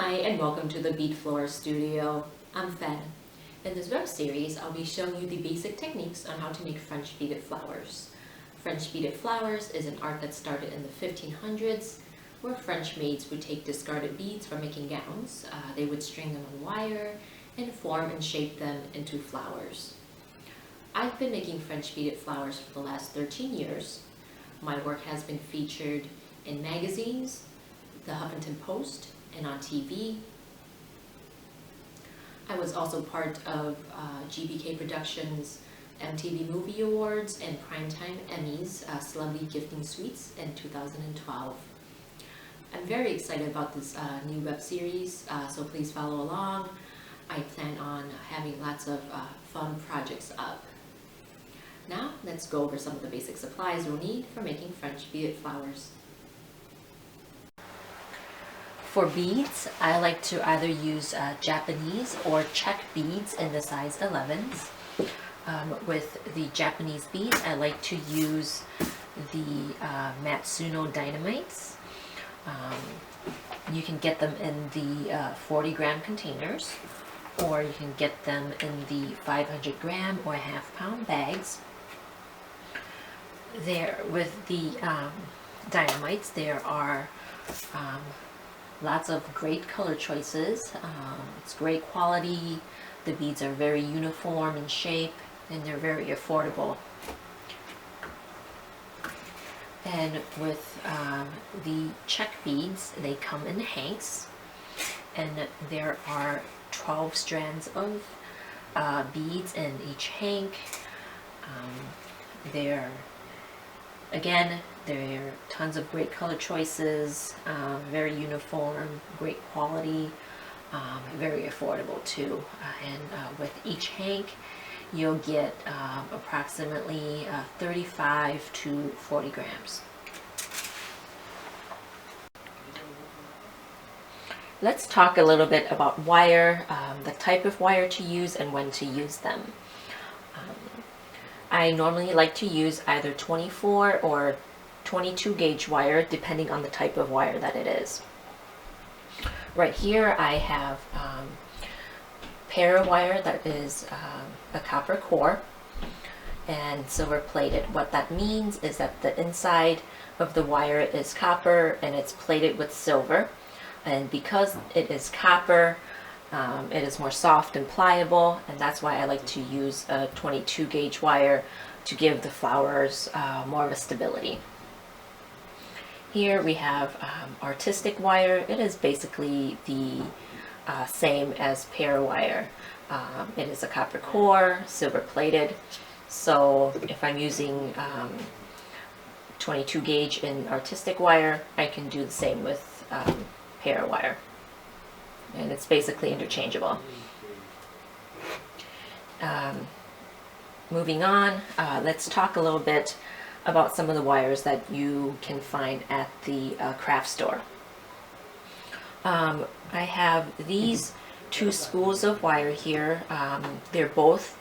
Hi, and welcome to the Bead Flower Studio. I'm Fen. In this web series, I'll be showing you the basic techniques on how to make French beaded flowers. French beaded flowers is an art that started in the 1500s, where French maids would take discarded beads for making gowns. They would string them on wire and form and shape them into flowers. I've been making French beaded flowers for the last 13 years. My work has been featured in magazines, the Huffington Post, and on TV. I was also part of GBK Productions' MTV Movie Awards and Primetime Emmys Celebrity Gifting Suites in 2012. I'm very excited about this new web series, so please follow along. I plan on having lots of fun projects up. Now, let's go over some of the basic supplies you'll need for making French beaded flowers. For beads, I like to either use Japanese or Czech beads in the size 11s. With the Japanese beads, I like to use the Matsuno Dynamites. You can get them in the 40-gram containers, or you can get them in the 500-gram or half-pound bags. There, with the Dynamites, there are lots of great color choices. It's great quality. The beads are very uniform in shape, and they're very affordable. And with the Czech beads, they come in hanks, and there are 12 strands of beads in each hank. There are tons of great color choices, very uniform, great quality, very affordable too. And with each hank, you'll get approximately 35 to 40 grams. Let's talk a little bit about wire, the type of wire to use and when to use them. I normally like to use either 24 or 22 gauge wire, depending on the type of wire that it is. Right here I have pair wire that is a copper core and silver plated. What that means is that the inside of the wire is copper and it's plated with silver, and because it is copper, it is more soft and pliable, and that's why I like to use a 22 gauge wire to give the flowers more of a stability. Here we have artistic wire. It is basically the same as pear wire. It is a copper core, silver plated. So if I'm using 22 gauge in artistic wire, I can do the same with pear wire. And it's basically interchangeable. Moving on, let's talk a little bit about some of the wires that you can find at the craft store. I have these two spools of wire here. They're both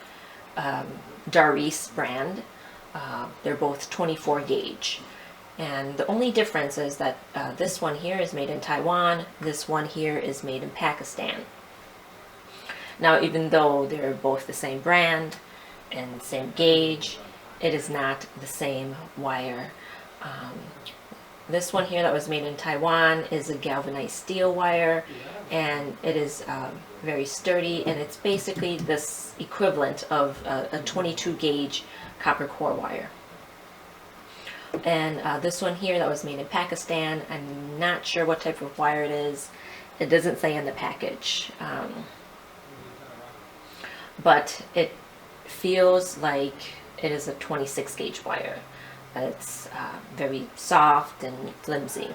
Daris brand. They're both 24 gauge. And the only difference is that this one here is made in Taiwan, this one here is made in Pakistan. Now, even though they're both the same brand and same gauge, it is not the same wire. This one here that was made in Taiwan is a galvanized steel wire, and it is very sturdy, and it's basically this equivalent of a 22 gauge copper core wire. And this one here that was made in Pakistan, I'm not sure what type of wire it is. It doesn't say in the package. But it feels like it is a 26 gauge wire. It's very soft and flimsy.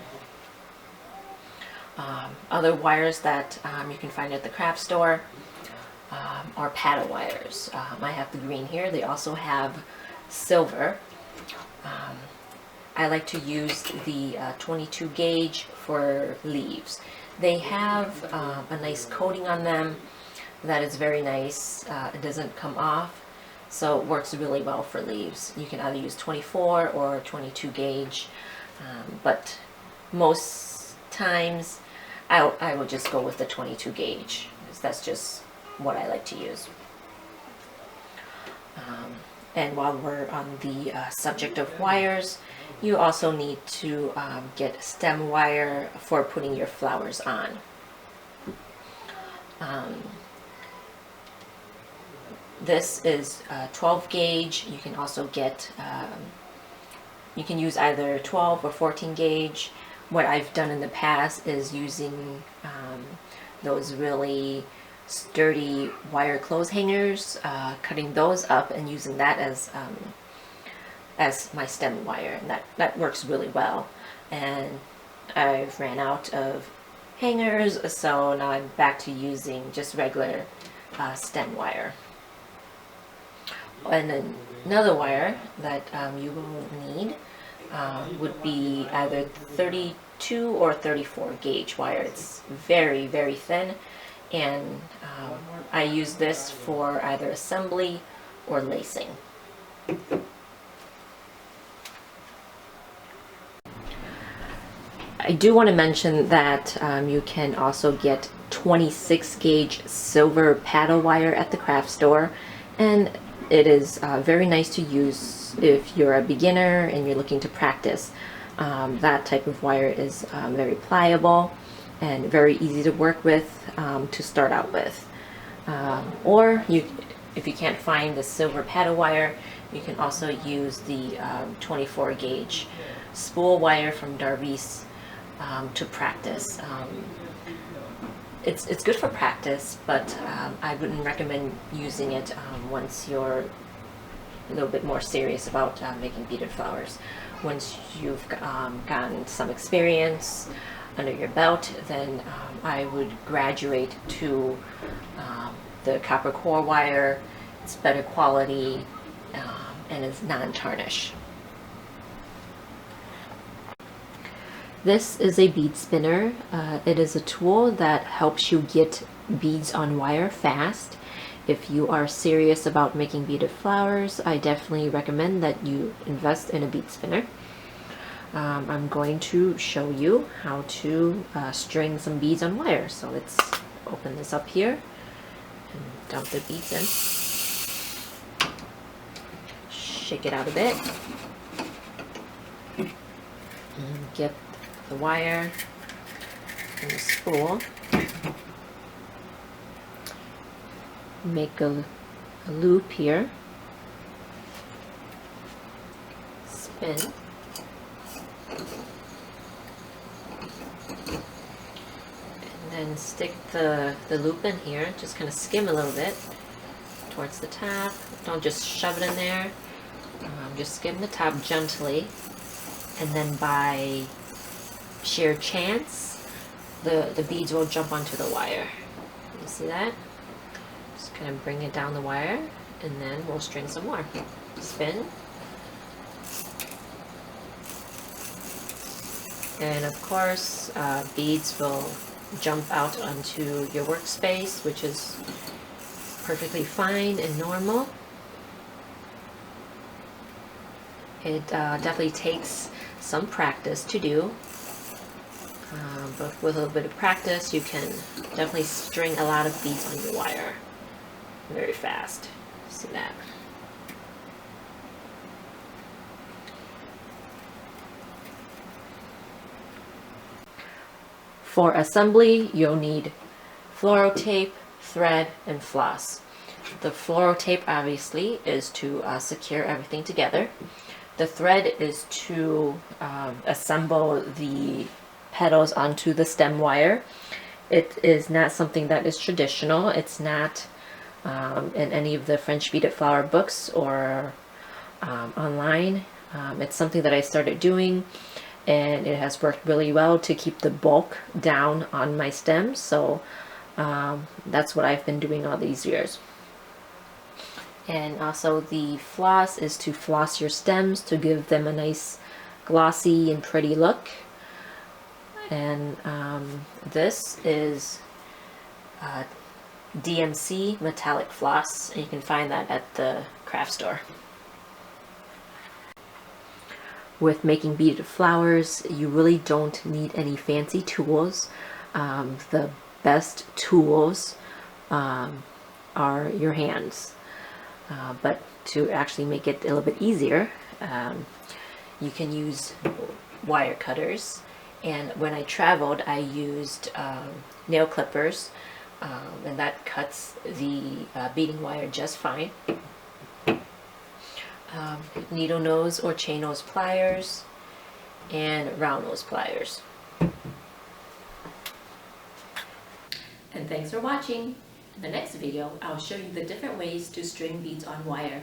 Other wires that you can find at the craft store are paddle wires. I have the green here. They also have silver. I like to use the 22 gauge for leaves. They have a nice coating on them that is very nice. It doesn't come off, so it works really well for leaves. You can either use 24 or 22 gauge, but most times I will just go with the 22 gauge, because that's just what I like to use. And while we're on the subject of wires, you also need to get stem wire for putting your flowers on. This is 12 gauge. You can also get, you can use either 12 or 14 gauge. What I've done in the past is using those really sturdy wire clothes hangers, cutting those up and using that as my stem wire, and that works really well. And I've ran out of hangers, so now I'm back to using just regular stem wire. And then another wire that you will need would be either 32 or 34 gauge wire. It's very, very thin, and I use this for either assembly or lacing. I do want to mention that you can also get 26 gauge silver paddle wire at the craft store, and it is very nice to use if you're a beginner and you're looking to practice. That type of wire is very pliable and very easy to work with to start out with. Or if you can't find the silver paddle wire, you can also use the 24 gauge spool wire from Darby's to practice. It's good for practice, but I wouldn't recommend using it once you're a little bit more serious about making beaded flowers. Once you've gotten some experience under your belt, then I would graduate to the copper core wire. It's better quality and is non-tarnish. This is a bead spinner. It is a tool that helps you get beads on wire fast. If you are serious about making beaded flowers, I definitely recommend that you invest in a bead spinner. I'm going to show you how to string some beads on wire. So let's open this up here and dump the beads in. Shake it out a bit. And get the wire and the spool. Make a loop here. Spin. And then stick the loop in here. Just kind of skim a little bit towards the top. Don't just shove it in there. Just skim the top gently. And then by sheer chance, the beads will jump onto the wire. You see that? Just kind of bring it down the wire, and then we'll string some more. Spin. And of course, beads will jump out onto your workspace, which is perfectly fine and normal. It definitely takes some practice to do, but with a little bit of practice, you can definitely string a lot of beads on your wire very fast. See that? For assembly, you'll need fluoro tape, thread, and floss. The fluoro tape obviously is to secure everything together. The thread is to assemble the petals onto the stem wire. It is not something that is traditional. It's not in any of the French beaded flower books or online. It's something that I started doing, and it has worked really well to keep the bulk down on my stems. So that's what I've been doing all these years. And also the floss is to floss your stems to give them a nice glossy and pretty look. And this is DMC metallic floss, and you can find that at the craft store. With making beaded flowers, you really don't need any fancy tools. the best tools are your hands. But to actually make it a little bit easier, you can use wire cutters. And when I traveled, I used nail clippers, and that cuts the beading wire just fine. Needle nose or chain nose pliers, and round nose pliers. And thanks for watching. In the next video, I'll show you the different ways to string beads on wire.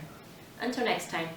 Until next time.